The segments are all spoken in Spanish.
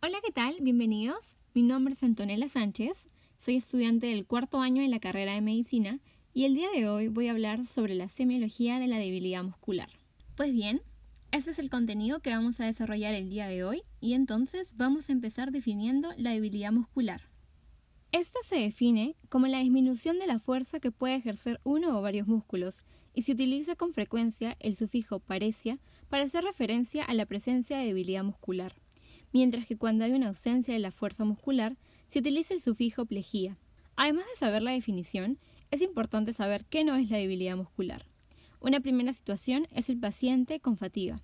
Hola, ¿qué tal? Bienvenidos. Mi nombre es Antonella Sánchez, soy estudiante del cuarto año de la carrera de Medicina y el día de hoy voy a hablar sobre la semiología de la debilidad muscular. Pues bien, este es el contenido que vamos a desarrollar el día de hoy y entonces vamos a empezar definiendo la debilidad muscular. Esta se define como la disminución de la fuerza que puede ejercer uno o varios músculos y se utiliza con frecuencia el sufijo paresia para hacer referencia a la presencia de debilidad muscular, mientras que cuando hay una ausencia de la fuerza muscular se utiliza el sufijo plegía. Además de saber la definición, es importante saber qué no es la debilidad muscular. Una primera situación es el paciente con fatiga,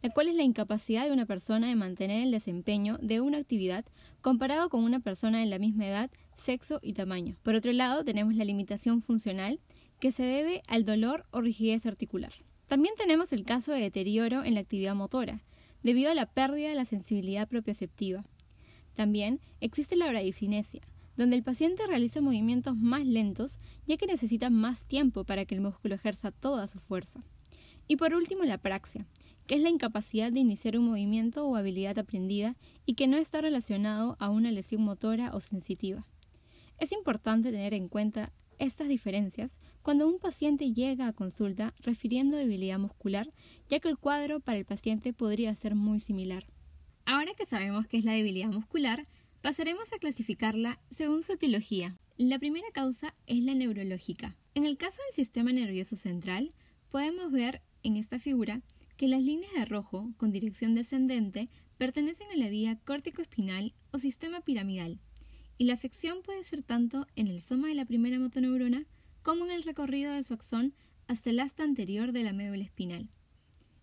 la cual es la incapacidad de una persona de mantener el desempeño de una actividad comparado con una persona de la misma edad, sexo y tamaño. Por otro lado, tenemos la limitación funcional, que se debe al dolor o rigidez articular. También tenemos el caso de deterioro en la actividad motora, debido a la pérdida de la sensibilidad propioceptiva. También existe la bradicinesia, donde el paciente realiza movimientos más lentos ya que necesita más tiempo para que el músculo ejerza toda su fuerza. Y por último la praxia, que es la incapacidad de iniciar un movimiento o habilidad aprendida y que no está relacionado a una lesión motora o sensitiva. Es importante tener en cuenta estas diferencias cuando un paciente llega a consulta refiriendo debilidad muscular, ya que el cuadro para el paciente podría ser muy similar. Ahora que sabemos qué es la debilidad muscular, pasaremos a clasificarla según su etiología. La primera causa es la neurológica. En el caso del sistema nervioso central, podemos ver en esta figura que las líneas de rojo con dirección descendente pertenecen a la vía córtico-espinal o sistema piramidal, y la afección puede ser tanto en el soma de la primera motoneurona como en el recorrido de su axón hasta el asta anterior de la médula espinal.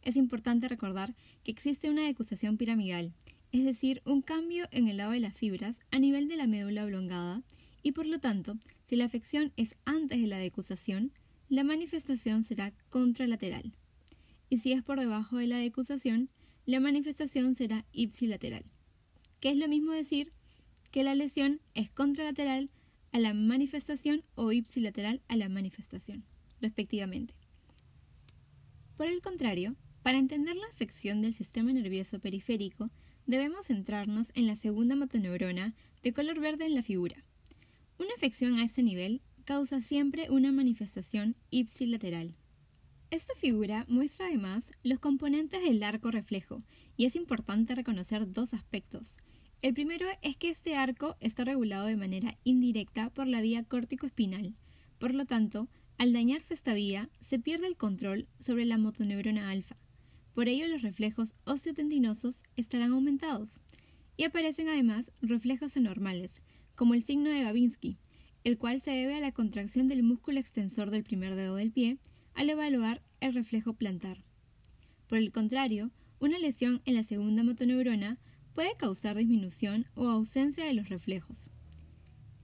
Es importante recordar que existe una decusación piramidal, es decir, un cambio en el lado de las fibras a nivel de la médula oblongada, y por lo tanto, si la afección es antes de la decusación, la manifestación será contralateral. Y si es por debajo de la decusación, la manifestación será ipsilateral, que es lo mismo decir que la lesión es contralateral a la manifestación o ipsilateral a la manifestación, respectivamente. Por el contrario, para entender la afección del sistema nervioso periférico, debemos centrarnos en la segunda motoneurona de color verde en la figura. Una afección a ese nivel causa siempre una manifestación ipsilateral. Esta figura muestra además los componentes del arco reflejo y es importante reconocer dos aspectos. El primero es que este arco está regulado de manera indirecta por la vía córtico-espinal. Por lo tanto, al dañarse esta vía, se pierde el control sobre la motoneurona alfa. Por ello, los reflejos osteotendinosos estarán aumentados. Y aparecen además reflejos anormales, como el signo de Babinski, el cual se debe a la contracción del músculo extensor del primer dedo del pie al evaluar el reflejo plantar. Por el contrario, una lesión en la segunda motoneurona puede causar disminución o ausencia de los reflejos.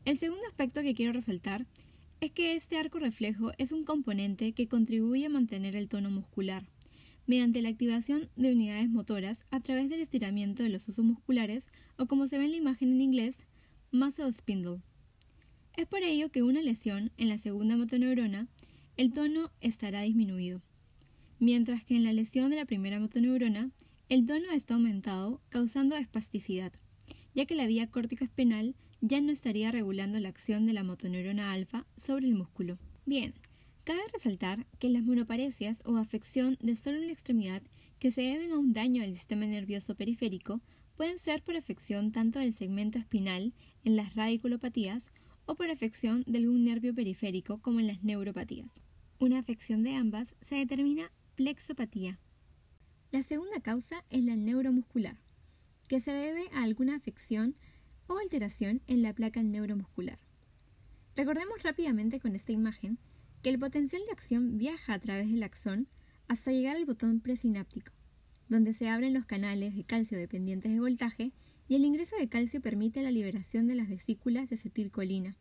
El segundo aspecto que quiero resaltar es que este arco reflejo es un componente que contribuye a mantener el tono muscular, mediante la activación de unidades motoras a través del estiramiento de los huesos musculares o, como se ve en la imagen en inglés, muscle spindle. Es por ello que una lesión en la segunda motoneurona, el tono estará disminuido, mientras que en la lesión de la primera motoneurona, el tono está aumentado, causando espasticidad, ya que la vía córtico-espinal ya no estaría regulando la acción de la motoneurona alfa sobre el músculo. Bien, cabe resaltar que las monoparesias o afección de solo una extremidad que se deben a un daño al sistema nervioso periférico pueden ser por afección tanto del segmento espinal en las radiculopatías o por afección de algún nervio periférico como en las neuropatías. Una afección de ambas se determina plexopatía. La segunda causa es la neuromuscular, que se debe a alguna afección o alteración en la placa neuromuscular. Recordemos rápidamente con esta imagen que el potencial de acción viaja a través del axón hasta llegar al botón presináptico, donde se abren los canales de calcio dependientes de voltaje y el ingreso de calcio permite la liberación de las vesículas de acetilcolina,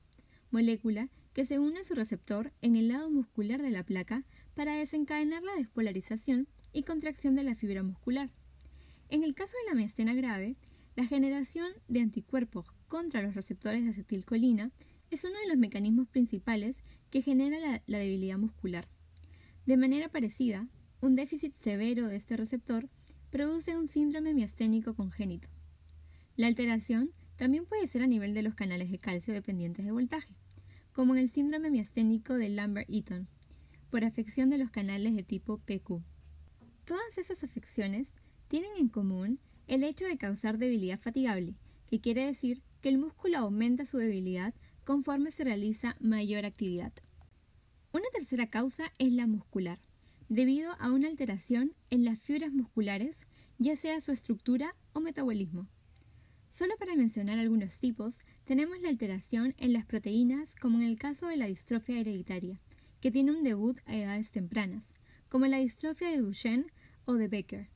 molécula que se une a su receptor en el lado muscular de la placa para desencadenar la despolarización y contracción de la fibra muscular. En el caso de la miastenia grave, la generación de anticuerpos contra los receptores de acetilcolina es uno de los mecanismos principales que genera la debilidad muscular. De manera parecida, un déficit severo de este receptor produce un síndrome miasténico congénito. La alteración también puede ser a nivel de los canales de calcio dependientes de voltaje, como en el síndrome miasténico de Lambert-Eaton, por afección de los canales de tipo PQ. Todas esas afecciones tienen en común el hecho de causar debilidad fatigable, que quiere decir que el músculo aumenta su debilidad conforme se realiza mayor actividad. Una tercera causa es la muscular, debido a una alteración en las fibras musculares, ya sea su estructura o metabolismo. Solo para mencionar algunos tipos, tenemos la alteración en las proteínas, como en el caso de la distrofia hereditaria, que tiene un debut a edades tempranas, como la distrofia de Duchenne o de Becker,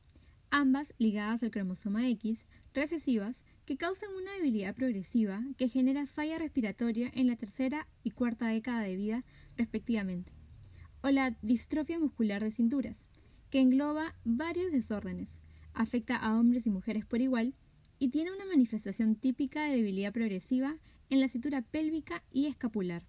ambas ligadas al cromosoma X, recesivas, que causan una debilidad progresiva que genera falla respiratoria en la tercera y cuarta década de vida, respectivamente, o la distrofia muscular de cinturas, que engloba varios desórdenes, afecta a hombres y mujeres por igual y tiene una manifestación típica de debilidad progresiva en la cintura pélvica y escapular.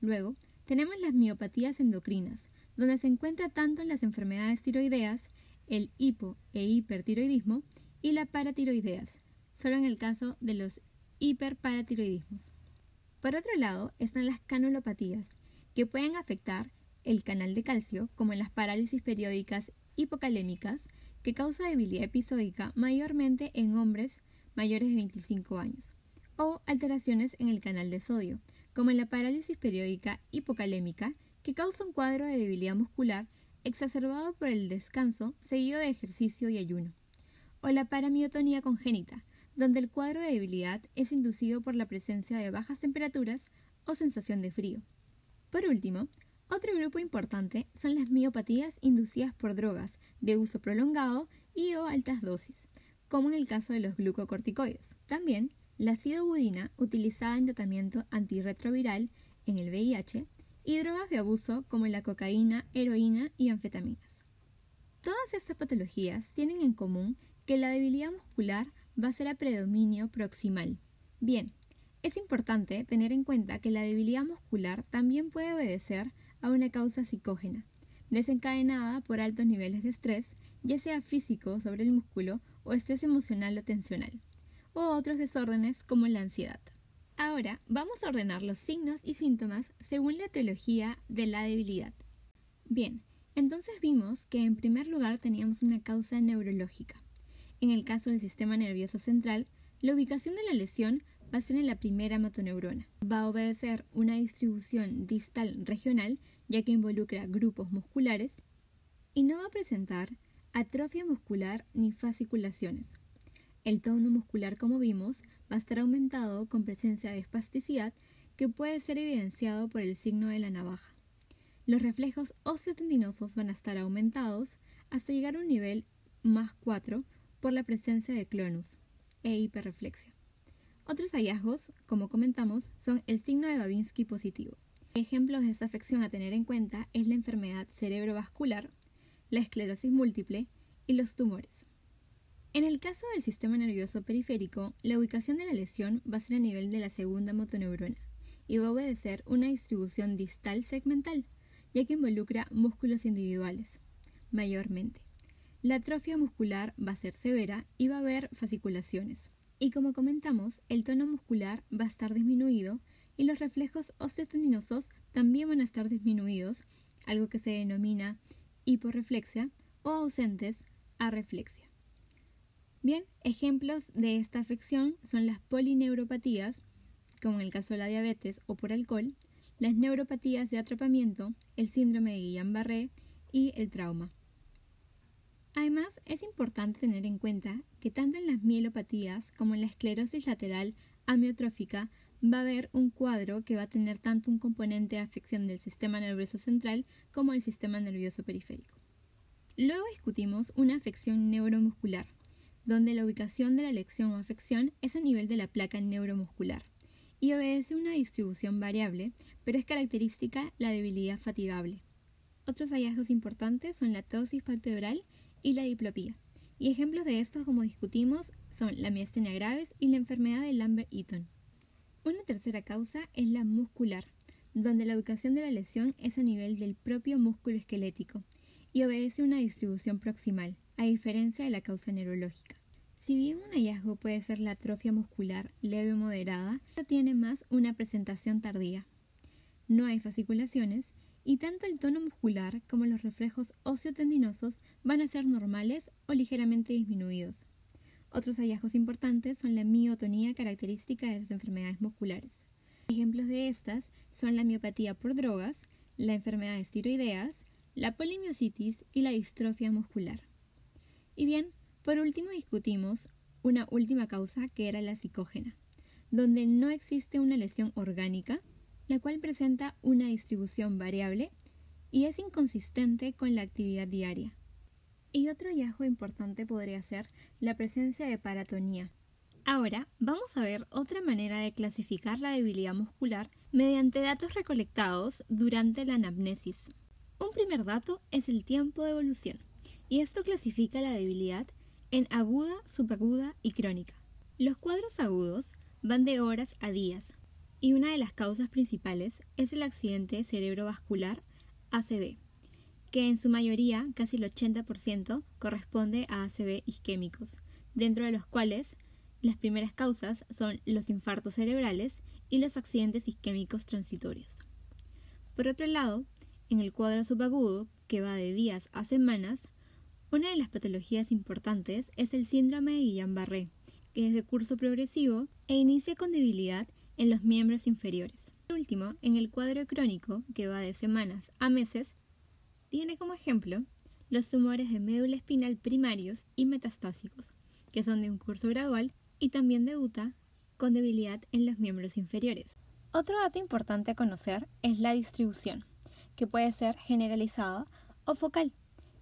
Luego, tenemos las miopatías endocrinas, donde se encuentra tanto en las enfermedades tiroideas, el hipo e hipertiroidismo y la paratiroideas, solo en el caso de los hiperparatiroidismos. Por otro lado, están las canulopatías, que pueden afectar el canal de calcio, como en las parálisis periódicas hipocalémicas, que causa debilidad episódica mayormente en hombres mayores de 25 años, o alteraciones en el canal de sodio, como en la parálisis periódica hipocalémica, que causa un cuadro de debilidad muscular exacerbado por el descanso seguido de ejercicio y ayuno, o la paramiotonía congénita, donde el cuadro de debilidad es inducido por la presencia de bajas temperaturas o sensación de frío. Por último, otro grupo importante son las miopatías inducidas por drogas de uso prolongado y o altas dosis, como en el caso de los glucocorticoides. También la sidobudina, utilizada en tratamiento antirretroviral en el VIH, y drogas de abuso como la cocaína, heroína y anfetaminas. Todas estas patologías tienen en común que la debilidad muscular va a ser a predominio proximal. Bien, es importante tener en cuenta que la debilidad muscular también puede obedecer a una causa psicógena, desencadenada por altos niveles de estrés, ya sea físico sobre el músculo o estrés emocional o tensional, o otros desórdenes como la ansiedad. Ahora vamos a ordenar los signos y síntomas según la etiología de la debilidad. Bien, entonces vimos que en primer lugar teníamos una causa neurológica. En el caso del sistema nervioso central, la ubicación de la lesión va a ser en la primera motoneurona. Va a obedecer una distribución distal regional, ya que involucra grupos musculares, y no va a presentar atrofia muscular ni fasciculaciones. El tono muscular, como vimos, va a estar aumentado con presencia de espasticidad que puede ser evidenciado por el signo de la navaja. Los reflejos osteotendinosos van a estar aumentados hasta llegar a un nivel más 4 por la presencia de clonus e hiperreflexia. Otros hallazgos, como comentamos, son el signo de Babinski positivo. Ejemplos de esta afección a tener en cuenta es la enfermedad cerebrovascular, la esclerosis múltiple y los tumores. En el caso del sistema nervioso periférico, la ubicación de la lesión va a ser a nivel de la segunda motoneurona y va a obedecer una distribución distal segmental, ya que involucra músculos individuales, mayormente. La atrofia muscular va a ser severa y va a haber fasciculaciones. Y como comentamos, el tono muscular va a estar disminuido y los reflejos osteotendinosos también van a estar disminuidos, algo que se denomina hiporreflexia o ausentes arreflexia. Bien, ejemplos de esta afección son las polineuropatías, como en el caso de la diabetes o por alcohol, las neuropatías de atrapamiento, el síndrome de Guillain-Barré y el trauma. Además, es importante tener en cuenta que tanto en las mielopatías como en la esclerosis lateral amiotrófica va a haber un cuadro que va a tener tanto un componente de afección del sistema nervioso central como del sistema nervioso periférico. Luego discutimos una afección neuromuscular, donde la ubicación de la lesión o afección es a nivel de la placa neuromuscular y obedece una distribución variable, pero es característica la debilidad fatigable. Otros hallazgos importantes son la ptosis palpebral y la diplopía, y ejemplos de estos, como discutimos, son la miastenia gravis y la enfermedad de Lambert-Eaton. Una tercera causa es la muscular, donde la ubicación de la lesión es a nivel del propio músculo esquelético y obedece una distribución proximal, a diferencia de la causa neurológica. Si bien un hallazgo puede ser la atrofia muscular leve o moderada, esta tiene más una presentación tardía. No hay fasciculaciones y tanto el tono muscular como los reflejos osteotendinosos van a ser normales o ligeramente disminuidos. Otros hallazgos importantes son la miotonía característica de las enfermedades musculares. Ejemplos de estas son la miopatía por drogas, la enfermedad de tiroideas, la polimiositis y la distrofia muscular. Y bien, por último discutimos una última causa que era la psicógena, donde no existe una lesión orgánica, la cual presenta una distribución variable y es inconsistente con la actividad diaria. Y otro hallazgo importante podría ser la presencia de paratonía. Ahora vamos a ver otra manera de clasificar la debilidad muscular mediante datos recolectados durante la anamnesis. Un primer dato es el tiempo de evolución, y esto clasifica la debilidad en aguda, subaguda y crónica. Los cuadros agudos van de horas a días, y una de las causas principales es el accidente cerebrovascular ACV, que en su mayoría, casi el 80%, corresponde a ACV isquémicos, dentro de los cuales las primeras causas son los infartos cerebrales y los accidentes isquémicos transitorios. Por otro lado, en el cuadro subagudo, que va de días a semanas, una de las patologías importantes es el síndrome de Guillain-Barré, que es de curso progresivo e inicia con debilidad en los miembros inferiores. Por último, en el cuadro crónico, que va de semanas a meses, tiene como ejemplo los tumores de médula espinal primarios y metastásicos, que son de un curso gradual y también debuta con debilidad en los miembros inferiores. Otro dato importante a conocer es la distribución, que puede ser generalizada o focal.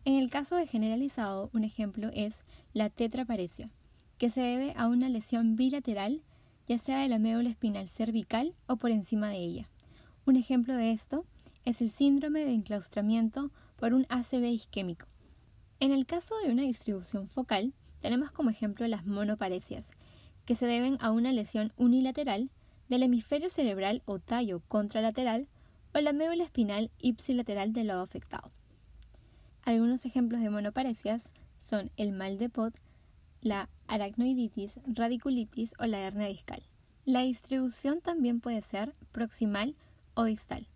En el caso de generalizado, un ejemplo es la tetraparesia, que se debe a una lesión bilateral, ya sea de la médula espinal cervical o por encima de ella. Un ejemplo de esto es el síndrome de enclaustramiento por un ACV isquémico. En el caso de una distribución focal, tenemos como ejemplo las monoparesias, que se deben a una lesión unilateral del hemisferio cerebral o tallo contralateral o la médula espinal ipsilateral del lado afectado. Algunos ejemplos de monoparesias son el mal de Pot, la aracnoiditis, radiculitis o la hernia discal. La distribución también puede ser proximal o distal.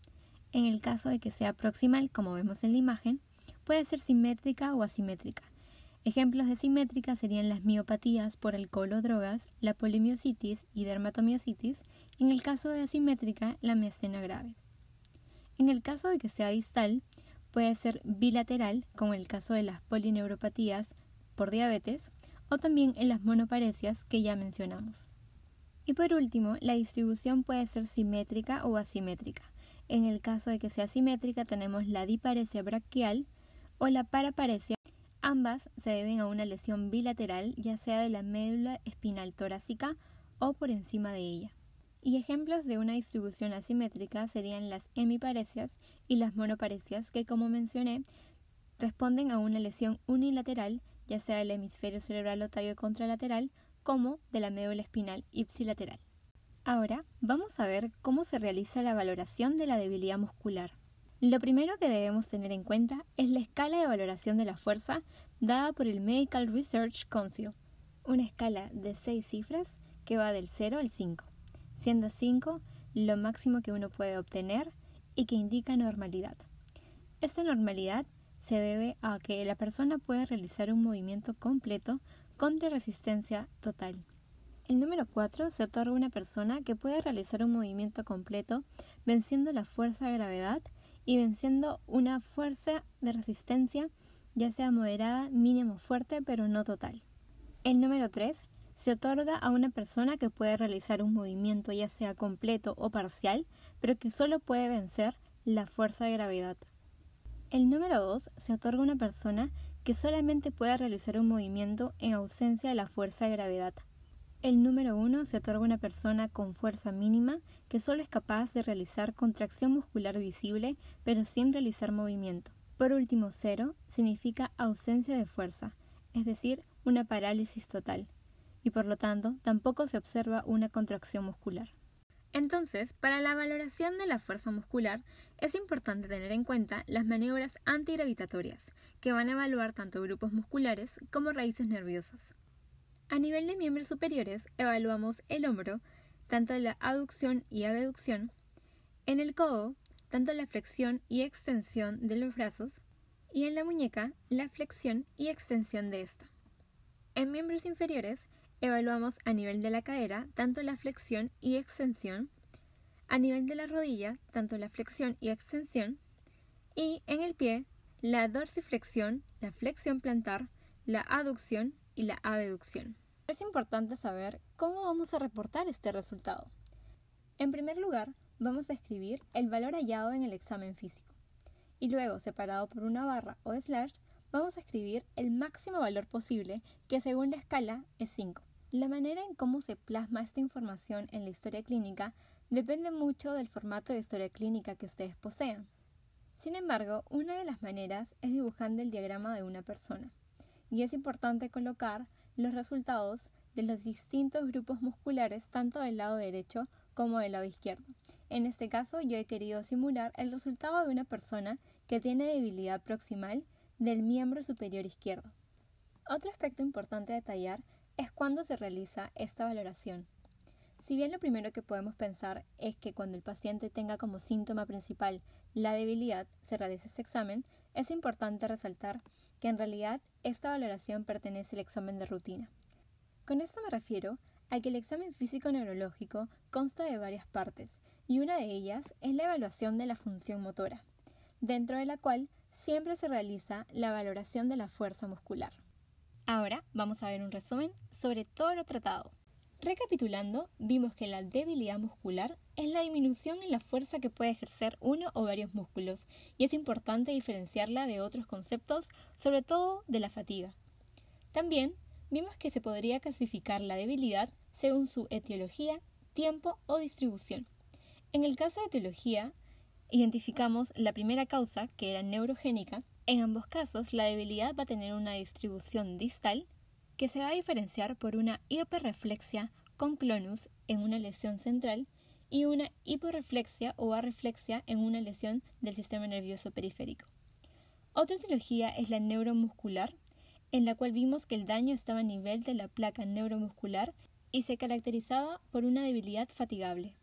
En el caso de que sea proximal, como vemos en la imagen, puede ser simétrica o asimétrica. Ejemplos de simétrica serían las miopatías por alcohol o drogas, la polimiositis y dermatomiositis, y en el caso de asimétrica, la miastenia gravis. En el caso de que sea distal, puede ser bilateral, como en el caso de las polineuropatías por diabetes, o también en las monoparesias que ya mencionamos. Y por último, la distribución puede ser simétrica o asimétrica. En el caso de que sea simétrica, tenemos la diparesia braquial o la paraparesia. Ambas se deben a una lesión bilateral, ya sea de la médula espinal torácica o por encima de ella. Y ejemplos de una distribución asimétrica serían las hemiparesias y las monoparesias, que como mencioné, responden a una lesión unilateral, ya sea del hemisferio cerebral o tallo contralateral, como de la médula espinal ipsilateral. Ahora vamos a ver cómo se realiza la valoración de la debilidad muscular. Lo primero que debemos tener en cuenta es la escala de valoración de la fuerza dada por el Medical Research Council, una escala de 6 cifras que va del 0 al 5, siendo 5 lo máximo que uno puede obtener y que indica normalidad. Esta normalidad se debe a que la persona puede realizar un movimiento completo contra resistencia total. El número 4 se otorga a una persona que puede realizar un movimiento completo venciendo la fuerza de gravedad y venciendo una fuerza de resistencia, ya sea moderada, mínimo, fuerte, pero no total. El número 3 se otorga a una persona que puede realizar un movimiento ya sea completo o parcial, pero que solo puede vencer la fuerza de gravedad. El número 2 se otorga a una persona que solamente puede realizar un movimiento en ausencia de la fuerza de gravedad. El número 1 se otorga a una persona con fuerza mínima que solo es capaz de realizar contracción muscular visible pero sin realizar movimiento. Por último, 0 significa ausencia de fuerza, es decir, una parálisis total, y por lo tanto tampoco se observa una contracción muscular. Entonces, para la valoración de la fuerza muscular es importante tener en cuenta las maniobras antigravitatorias, que van a evaluar tanto grupos musculares como raíces nerviosas. A nivel de miembros superiores, evaluamos el hombro, tanto la aducción y abducción, en el codo, tanto la flexión y extensión de los brazos, y en la muñeca, la flexión y extensión de esta. En miembros inferiores, evaluamos a nivel de la cadera, tanto la flexión y extensión, a nivel de la rodilla, tanto la flexión y extensión, y en el pie, la dorsiflexión, la flexión plantar, la aducción y la abducción. Es importante saber cómo vamos a reportar este resultado. En primer lugar, vamos a escribir el valor hallado en el examen físico, y luego, separado por una barra o slash, vamos a escribir el máximo valor posible, que según la escala es 5. La manera en cómo se plasma esta información en la historia clínica depende mucho del formato de historia clínica que ustedes posean. Sin embargo, una de las maneras es dibujando el diagrama de una persona, y es importante colocar los resultados de los distintos grupos musculares tanto del lado derecho como del lado izquierdo. En este caso, yo he querido simular el resultado de una persona que tiene debilidad proximal del miembro superior izquierdo. Otro aspecto importante a detallar es cuándo se realiza esta valoración. Si bien lo primero que podemos pensar es que cuando el paciente tenga como síntoma principal la debilidad, se realiza este examen, es importante resaltar que en realidad esta valoración pertenece al examen de rutina. Con esto me refiero a que el examen físico neurológico consta de varias partes, y una de ellas es la evaluación de la función motora, dentro de la cual siempre se realiza la valoración de la fuerza muscular. Ahora vamos a ver un resumen sobre todo lo tratado. Recapitulando, vimos que la debilidad muscular es la disminución en la fuerza que puede ejercer uno o varios músculos, y es importante diferenciarla de otros conceptos, sobre todo de la fatiga. También vimos que se podría clasificar la debilidad según su etiología, tiempo o distribución. En el caso de etiología, identificamos la primera causa, que era neurogénica. En ambos casos, la debilidad va a tener una distribución distal, que se va a diferenciar por una hiperreflexia con clonus en una lesión central y una hiporreflexia o arreflexia en una lesión del sistema nervioso periférico. Otra etiología es la neuromuscular, en la cual vimos que el daño estaba a nivel de la placa neuromuscular y se caracterizaba por una debilidad fatigable.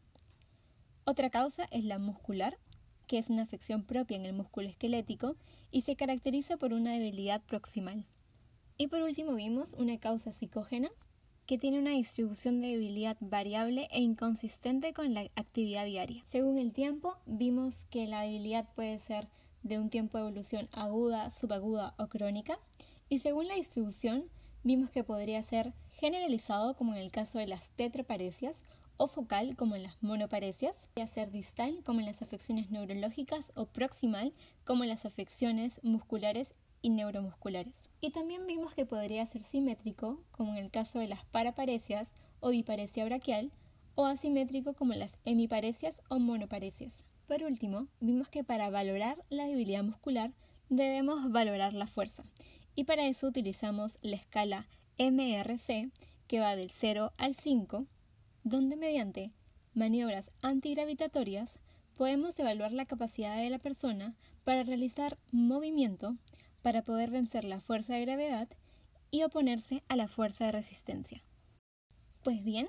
Otra causa es la muscular, que es una afección propia en el músculo esquelético y se caracteriza por una debilidad proximal. Y por último vimos una causa psicógena, que tiene una distribución de debilidad variable e inconsistente con la actividad diaria. Según el tiempo, vimos que la debilidad puede ser de un tiempo de evolución aguda, subaguda o crónica, y según la distribución, vimos que podría ser generalizado como en el caso de las tetraparesias, o focal como en las monoparesias, podría ser distal como en las afecciones neurológicas o proximal como en las afecciones musculares y neuromusculares. Y también vimos que podría ser simétrico como en el caso de las paraparesias o diparesia braquial, o asimétrico como en las hemiparesias o monoparesias. Por último, vimos que para valorar la debilidad muscular debemos valorar la fuerza, y para eso utilizamos la escala MRC, que va del 0 al 5, donde mediante maniobras antigravitatorias podemos evaluar la capacidad de la persona para realizar movimiento para poder vencer la fuerza de gravedad y oponerse a la fuerza de resistencia. Pues bien,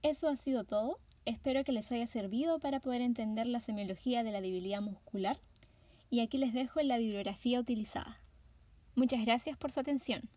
eso ha sido todo. Espero que les haya servido para poder entender la semiología de la debilidad muscular, y aquí les dejo la bibliografía utilizada. Muchas gracias por su atención.